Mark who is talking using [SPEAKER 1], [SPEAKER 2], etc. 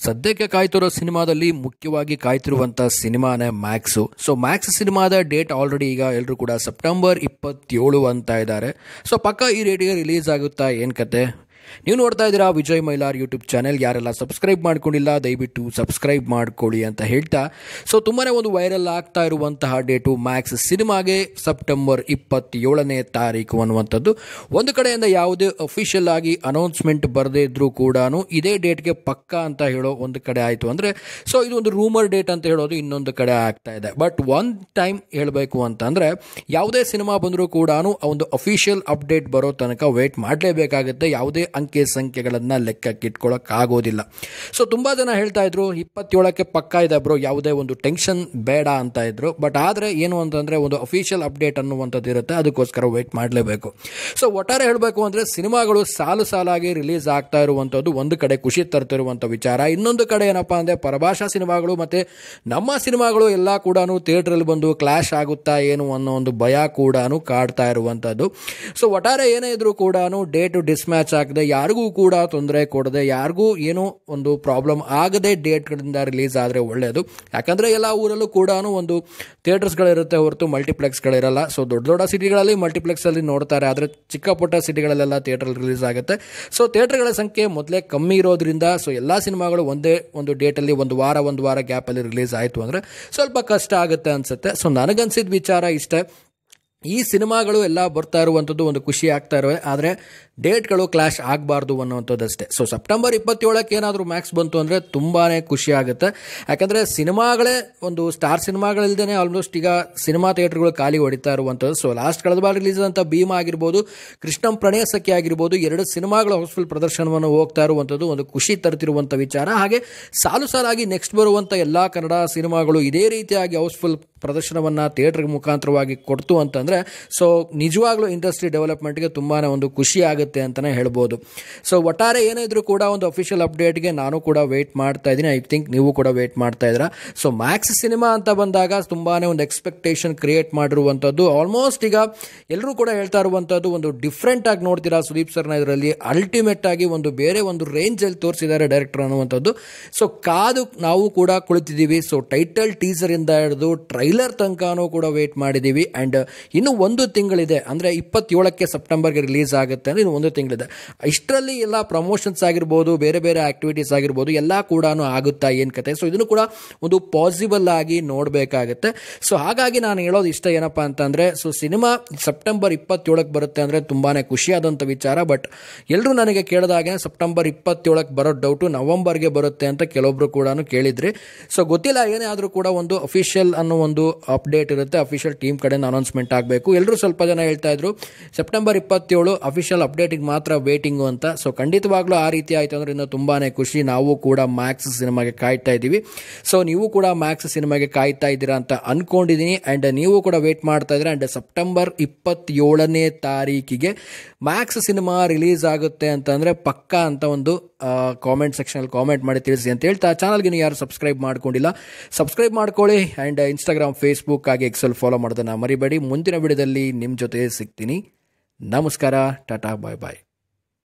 [SPEAKER 1] ಸದ್ಯಕ್ಕೆ ಕಾಯ್ತಿರೋ ಸಿನಿಮಾದಲ್ಲಿ ಮುಖ್ಯವಾಗಿ ಕಾಯ್ತಿರುವಂಥ ಸಿನಿಮಾನೇ ಮ್ಯಾಕ್ಸು. ಸೊ ಮ್ಯಾಕ್ಸ್ ಸಿನಿಮಾದ ಡೇಟ್ ಆಲ್ರೆಡಿ ಈಗ ಎಲ್ಲರೂ ಕೂಡ ಸೆಪ್ಟೆಂಬರ್ 27 ಅಂತ ಇದ್ದಾರೆ. ಸೊ ಪಕ್ಕ ಈ ಡೇಟಿಗೆ ರಿಲೀಸ್ ಆಗುತ್ತಾ ಏನು ಕತೆ? ನೀವು ನೋಡ್ತಾ ಇದ್ದೀರಾ ವಿಜಯ್ ಮೈಲಾರ್ ಯೂಟ್ಯೂಬ್ ಚಾನೆಲ್. ಯಾರೆಲ್ಲ ಸಬ್ಸ್ಕ್ರೈಬ್ ಮಾಡ್ಕೊಂಡಿಲ್ಲ ದಯವಿಟ್ಟು ಸಬ್ಸ್ಕ್ರೈಬ್ ಮಾಡ್ಕೊಳ್ಳಿ ಅಂತ ಹೇಳ್ತಾ, ಸೊ ತುಂಬಾ ಒಂದು ವೈರಲ್ ಆಗ್ತಾ ಇರುವಂತಹ ಡೇಟು ಮ್ಯಾಕ್ಸ್ ಸಿನಿಮಾಗೆ ಸೆಪ್ಟೆಂಬರ್ 27ನೇ ತಾರೀಕು ಅನ್ನುವಂಥದ್ದು. ಒಂದು ಕಡೆಯಿಂದ ಯಾವುದೇ ಅಫಿಷಿಯಲ್ ಆಗಿ ಅನೌನ್ಸ್ಮೆಂಟ್ ಬರದೇ ಇದ್ರೂ ಕೂಡ ಇದೇ ಡೇಟ್ಗೆ ಪಕ್ಕ ಅಂತ ಹೇಳೋ ಒಂದು ಕಡೆ ಆಯಿತು ಅಂದರೆ, ಸೊ ಇದು ಒಂದು ರೂಮರ್ ಡೇಟ್ ಅಂತ ಹೇಳೋದು ಇನ್ನೊಂದು ಕಡೆ ಆಗ್ತಾ ಇದೆ. ಬಟ್ ಒನ್ ಟೈಮ್ ಹೇಳಬೇಕು ಅಂತಂದರೆ, ಯಾವುದೇ ಸಿನಿಮಾ ಬಂದರೂ ಕೂಡ ಒಂದು ಅಫಿಷಿಯಲ್ ಅಪ್ಡೇಟ್ ಬರೋ ತನಕ ವೇಟ್ ಮಾಡಲೇಬೇಕಾಗುತ್ತೆ. ಯಾವುದೇ ಅಂಕೆ ಸಂಖ್ಯೆಗಳನ್ನು ಲೆಕ್ಕಕ್ಕೆ ಇಟ್ಕೊಳ್ಳೋಕ್ಕಾಗೋದಿಲ್ಲ. ಸೊ ತುಂಬ ಜನ ಹೇಳ್ತಾ ಇದ್ರು 27ಕ್ಕೆ ಪಕ್ಕ ಇದೆ ಬ್ರೋ, ಯಾವುದೇ ಒಂದು ಟೆನ್ಷನ್ ಬೇಡ ಅಂತ ಇದ್ರು. ಬಟ್ ಆದರೆ ಏನು ಅಂತಂದರೆ, ಒಂದು ಅಫಿಷಿಯಲ್ ಅಪ್ಡೇಟ್ ಅನ್ನುವಂಥದ್ದು ಇರುತ್ತೆ, ಅದಕ್ಕೋಸ್ಕರ ವೇಟ್ ಮಾಡಲೇಬೇಕು. ಸೊ ಒಟ್ಟಾರೆ ಹೇಳಬೇಕು ಅಂದರೆ, ಸಿನಿಮಾಗಳು ಸಾಲಾಗಿ ರಿಲೀಸ್ ಆಗ್ತಾ ಇರುವಂಥದ್ದು ಒಂದು ಕಡೆ ಖುಷಿ ತರ್ತಿರುವಂಥ ವಿಚಾರ. ಇನ್ನೊಂದು ಕಡೆ ಏನಪ್ಪ ಅಂದರೆ, ಪರಭಾಷಾ ಸಿನಿಮಾಗಳು ಮತ್ತು ನಮ್ಮ ಸಿನಿಮಾಗಳು ಎಲ್ಲ ಕೂಡ ಥಿಯೇಟ್ರಲ್ಲಿ ಬಂದು ಕ್ಲಾಶ್ ಆಗುತ್ತಾ ಏನು ಅನ್ನೋ ಒಂದು ಭಯ ಕೂಡ ಕಾಡ್ತಾ ಇರುವಂಥದ್ದು. ಸೊ ಒಟ್ಟಾರೆ ಏನೇ ಇದ್ರೂ ಕೂಡ ಡೇಟು ಡಿಸ್ಮ್ಯಾಚ್ ಆಗದೆ, ಯಾರಿಗೂ ಕೂಡ ತೊಂದರೆ ಕೊಡದೆ, ಯಾರಿಗೂ ಏನೋ ಒಂದು ಪ್ರಾಬ್ಲಮ್ ಆಗದೆ ಡೇಟ್ಗಳಿಂದ ರಿಲೀಸ್ ಆದರೆ ಒಳ್ಳೆಯದು. ಯಾಕಂದರೆ ಎಲ್ಲ ಊರಲ್ಲೂ ಕೂಡ ಒಂದು ಥಿಯೇಟರ್ಸ್ಗಳಿರುತ್ತೆ ಹೊರತು ಮಲ್ಟಿಪ್ಲೆಕ್ಸ್ಗಳಿರಲ್ಲ. ಸೊ ದೊಡ್ಡ ಸಿಟಿಗಳಲ್ಲಿ ಮಲ್ಟಿಪ್ಲೆಕ್ಸಲ್ಲಿ ನೋಡ್ತಾರೆ, ಆದರೆ ಚಿಕ್ಕ ಪುಟ್ಟ ಸಿಟಿಗಳಲ್ಲೆಲ್ಲ ಥಿಯೇಟ್ರಲ್ಲಿ ರಿಲೀಸ್ ಆಗುತ್ತೆ. ಸೊ ಥಿಯೇಟರ್ಗಳ ಸಂಖ್ಯೆ ಮೊದಲೇ ಕಮ್ಮಿ ಇರೋದ್ರಿಂದ, ಸೊ ಎಲ್ಲ ಸಿನಿಮಾಗಳು ಒಂದೇ ಒಂದು ಡೇಟಲ್ಲಿ ಒಂದು ವಾರ ಗ್ಯಾಪಲ್ಲಿ ರಿಲೀಸ್ ಆಯಿತು ಅಂದರೆ ಸ್ವಲ್ಪ ಕಷ್ಟ ಆಗುತ್ತೆ ಅನಿಸುತ್ತೆ. ಸೊ ನನಗನ್ಸಿದ ವಿಚಾರ ಇಷ್ಟೇ, ಈ ಸಿನಿಮಾಗಳು ಎಲ್ಲ ಬರ್ತಾ ಇರುವಂಥದ್ದು ಒಂದು ಖುಷಿ ಆಗ್ತಾ ಇರುವೆ, ಆದರೆ ಡೇಟ್ಗಳು ಕ್ಲಾಶ್ ಆಗಬಾರ್ದು ಅನ್ನುವಂಥದ್ದಷ್ಟೇ. ಸೊ ಸೆಪ್ಟೆಂಬರ್ 27ಕ್ಕೆ ಏನಾದರೂ ಮ್ಯಾಕ್ಸ್ ಬಂತು ಅಂದರೆ ತುಂಬಾ ಖುಷಿ ಆಗುತ್ತೆ. ಯಾಕಂದರೆ ಸಿನಿಮಾಗಳೇ ಒಂದು ಸ್ಟಾರ್ ಸಿನಿಮಾಗಳಿಲ್ದೇ ಆಲ್ಮೋಸ್ಟ್ ಈಗ ಸಿನಿಮಾ ಥಿಯೇಟರ್ಗಳು ಖಾಲಿ ಹೊಡಿತಾ ಇರುವಂಥದ್ದು. ಸೊ ಲಾಸ್ಟ್ ಕಳೆದ ಬಾರಿ ರಿಲೀಸ್ ಆದಂಥ ಭೀಮಾ ಆಗಿರ್ಬೋದು, ಕೃಷ್ಣಂ ಪ್ರಣಯ ಸಖಿ ಆಗಿರ್ಬೋದು, 2 ಸಿನಿಮಾಗಳ ಹೌಸ್ಫುಲ್ ಪ್ರದರ್ಶನವನ್ನು ಹೋಗ್ತಾ ಇರುವಂಥದ್ದು ಒಂದು ಖುಷಿ ತರ್ತಿರುವಂಥ ವಿಚಾರ. ಹಾಗೆ ಸಾಲಾಗಿ ನೆಕ್ಸ್ಟ್ ಬರುವಂಥ ಎಲ್ಲ ಕನ್ನಡ ಸಿನಿಮಾಗಳು ಇದೇ ರೀತಿಯಾಗಿ ಹೌಸ್ಫುಲ್ ಪ್ರದರ್ಶನವನ್ನು ಥಿಯೇಟರ್ ಮುಖಾಂತರವಾಗಿ ಕೊಡ್ತು ಅಂತಂದರೆ, ಸೊ ನಿಜವಾಗ್ಲೂ ಇಂಡಸ್ಟ್ರಿ ಡೆವಲಪ್ಮೆಂಟ್ಗೆ ತುಂಬಾ ಒಂದು ಖುಷಿ ಆಗುತ್ತೆ ಅಂತಲೇ ಹೇಳ್ಬೋದು. ಸೊ ಒಟ್ಟಾರೆ ಏನೇ ಇದ್ರೂ ಕೂಡ ಒಂದು ಅಫಿಷಿಯಲ್ ಅಪ್ಡೇಟ್ಗೆ ನಾನು ಕೂಡ ವೆಯ್ಟ್ ಮಾಡ್ತಾ ಇದ್ದೀನಿ. ಐ ಥಿಂಕ್ ನೀವು ಕೂಡ ವೆಯ್ಟ್ ಮಾಡ್ತಾ ಇದ್ದೀರಾ. ಸೊ ಮ್ಯಾಕ್ಸ್ ಸಿನಿಮಾ ಅಂತ ಬಂದಾಗ ತುಂಬಾ ಒಂದು ಎಕ್ಸ್ಪೆಕ್ಟೇಷನ್ ಕ್ರಿಯೇಟ್ ಮಾಡಿರುವಂಥದ್ದು. ಆಲ್ಮೋಸ್ಟ್ ಈಗ ಎಲ್ಲರೂ ಕೂಡ ಹೇಳ್ತಾ ಇರುವಂಥದ್ದು ಒಂದು ಡಿಫ್ರೆಂಟ್ ಆಗಿ ನೋಡ್ತೀರಾ ಸುದೀಪ್ ಸರ್ನ ಇದರಲ್ಲಿ ಅಲ್ಟಿಮೇಟ್ ಆಗಿ ಒಂದು ಬೇರೆ ಒಂದು ರೇಂಜಲ್ಲಿ ತೋರಿಸಿದ್ದಾರೆ ಡೈರೆಕ್ಟರ್ ಅನ್ನುವಂಥದ್ದು. ಸೊ ಕಾದು ನಾವು ಕೂಡ ಕುಳಿತಿದ್ದೀವಿ. ಸೊ ಟೈಟಲ್ ಟೀಸರ್ ಇಂದ ಹಿಡಿದು ಟ್ರೈಲರ್ ತನಕನೂ ಕೂಡ ವೇಟ್ ಮಾಡಿದ್ದೀವಿ. ಆ್ಯಂಡ್ ಇನ್ನು ಒಂದು ತಿಂಗಳಿದೆ, ಅಂದರೆ 27ಕ್ಕೆ ಸೆಪ್ಟೆಂಬರ್ಗೆ ರಿಲೀಸ್ ಆಗುತ್ತೆ ಅಂದರೆ ಇನ್ನು ಒಂದು ತಿಂಗಳಿದೆ. ಇಷ್ಟರಲ್ಲಿ ಎಲ್ಲ ಪ್ರಮೋಷನ್ಸ್ ಆಗಿರ್ಬೋದು, ಬೇರೆ ಆಕ್ಟಿವಿಟೀಸ್ ಆಗಿರ್ಬೋದು, ಎಲ್ಲ ಕೂಡ ಆಗುತ್ತಾ ಏನು ಕತೆ? ಸೊ ಇದನ್ನು ಕೂಡ ಒಂದು ಪಾಸಿಬಲ್ ಆಗಿ ನೋಡಬೇಕಾಗುತ್ತೆ. ಸೊ ಹಾಗಾಗಿ ನಾನು ಹೇಳೋದು ಇಷ್ಟ ಏನಪ್ಪ ಅಂತಂದರೆ, ಸೊ ಸಿನಿಮಾ ಸೆಪ್ಟೆಂಬರ್ 27ಕ್ಕೆ ಬರುತ್ತೆ ಅಂದರೆ ತುಂಬಾ ಖುಷಿಯಾದಂಥ ವಿಚಾರ. ಬಟ್ ಎಲ್ಲರೂ ನನಗೆ ಕೇಳಿದಾಗೆ ಸೆಪ್ಟೆಂಬರ್ 27ಕ್ಕೆ ಬರೋ ಡೌಟು ನವಂಬರ್ಗೆ ಬರುತ್ತೆ ಅಂತ ಕೆಲವೊಬ್ರು ಕೂಡ ಕೇಳಿದ್ರಿ. ಸೊ ಗೊತ್ತಿಲ್ಲ, ಏನೇ ಆದರೂ ಕೂಡ ಒಂದು ಅಫಿಷಿಯಲ್ ಅನ್ನೋ ಒಂದು ಅಪ್ಡೇಟ್ ಇರುತ್ತೆ, ಅಫಿಷಿಯಲ್ ಟೀಮ್ ಕಡೆಯಿಂದ ಅನೌನ್ಸ್ಮೆಂಟ್ ಆಗಬೇಕು. ಎಲ್ಲರೂ ಸ್ವಲ್ಪ ಜನ ಹೇಳ್ತಾ ಇದ್ರು ಸೆಪ್ಟೆಂಬರ್ 27 ಅಫಿಷಿಯಲ್ ಅಪ್ಡೇಟಿಗೆ ಮಾತ್ರ ವೇಟಿಂಗು ಅಂತ. ಸೊ ಖಂಡಿತವಾಗ್ಲೂ ಆ ರೀತಿ ಆಯಿತು ಅಂದರೆ ಇನ್ನೂ ತುಂಬಾ ಖುಷಿ. ನಾವು ಕೂಡ ಮ್ಯಾಕ್ಸ್ ಸಿನಿಮಾಗೆ ಕಾಯ್ತಾ ಇದ್ದೀವಿ. ಸೊ ನೀವು ಕೂಡ ಮ್ಯಾಕ್ಸ್ ಸಿನಿಮಾಗೆ ಕಾಯ್ತಾ ಇದ್ದೀರಾ ಅಂತ ಅಂದ್ಕೊಂಡಿದ್ದೀನಿ. ಆ್ಯಂಡ್ ನೀವು ಕೂಡ ವೇಟ್ ಮಾಡ್ತಾ ಇದ್ದೀರಾ. ಆ್ಯಂಡ್ ಸೆಪ್ಟೆಂಬರ್ 27ನೇ ತಾರೀಕಿಗೆ ಮ್ಯಾಕ್ಸ್ ಸಿನಿಮಾ ರಿಲೀಸ್ ಆಗುತ್ತೆ ಅಂತಂದರೆ ಪಕ್ಕ ಅಂತ ಒಂದು ಕಾಮೆಂಟ್ ಸೆಕ್ಷನಲ್ಲಿ ಕಾಮೆಂಟ್ ಮಾಡಿ ತಿಳಿಸಿ ಅಂತ ಹೇಳ್ತಾ, ಚಾನಲ್ಗೆ ನೀವು ಯಾರು ಸಬ್ಸ್ಕ್ರೈಬ್ ಮಾಡ್ಕೊಂಡಿಲ್ಲ ಸಬ್ಸ್ಕ್ರೈಬ್ ಮಾಡ್ಕೊಳ್ಳಿ. ಆ್ಯಂಡ್ ಇನ್ಸ್ಟಾಗ್ರಾಮ್, ಫೇಸ್ಬುಕ್ ಹಾಗೆ ಎಕ್ಸೆಲ್ ಫಾಲೋ ಮಾಡೋದನ್ನು ಮರಿಬೇಡಿ. ಮುಂದಿನ ವಿಡಿಯೋದಲ್ಲಿ ನಿಮ್ಮ ಜೊತೆ ಸಿಗ್ತೀನಿ. ನಮಸ್ಕಾರ, ಟಾಟಾ, ಬಾಯ್ ಬಾಯ್.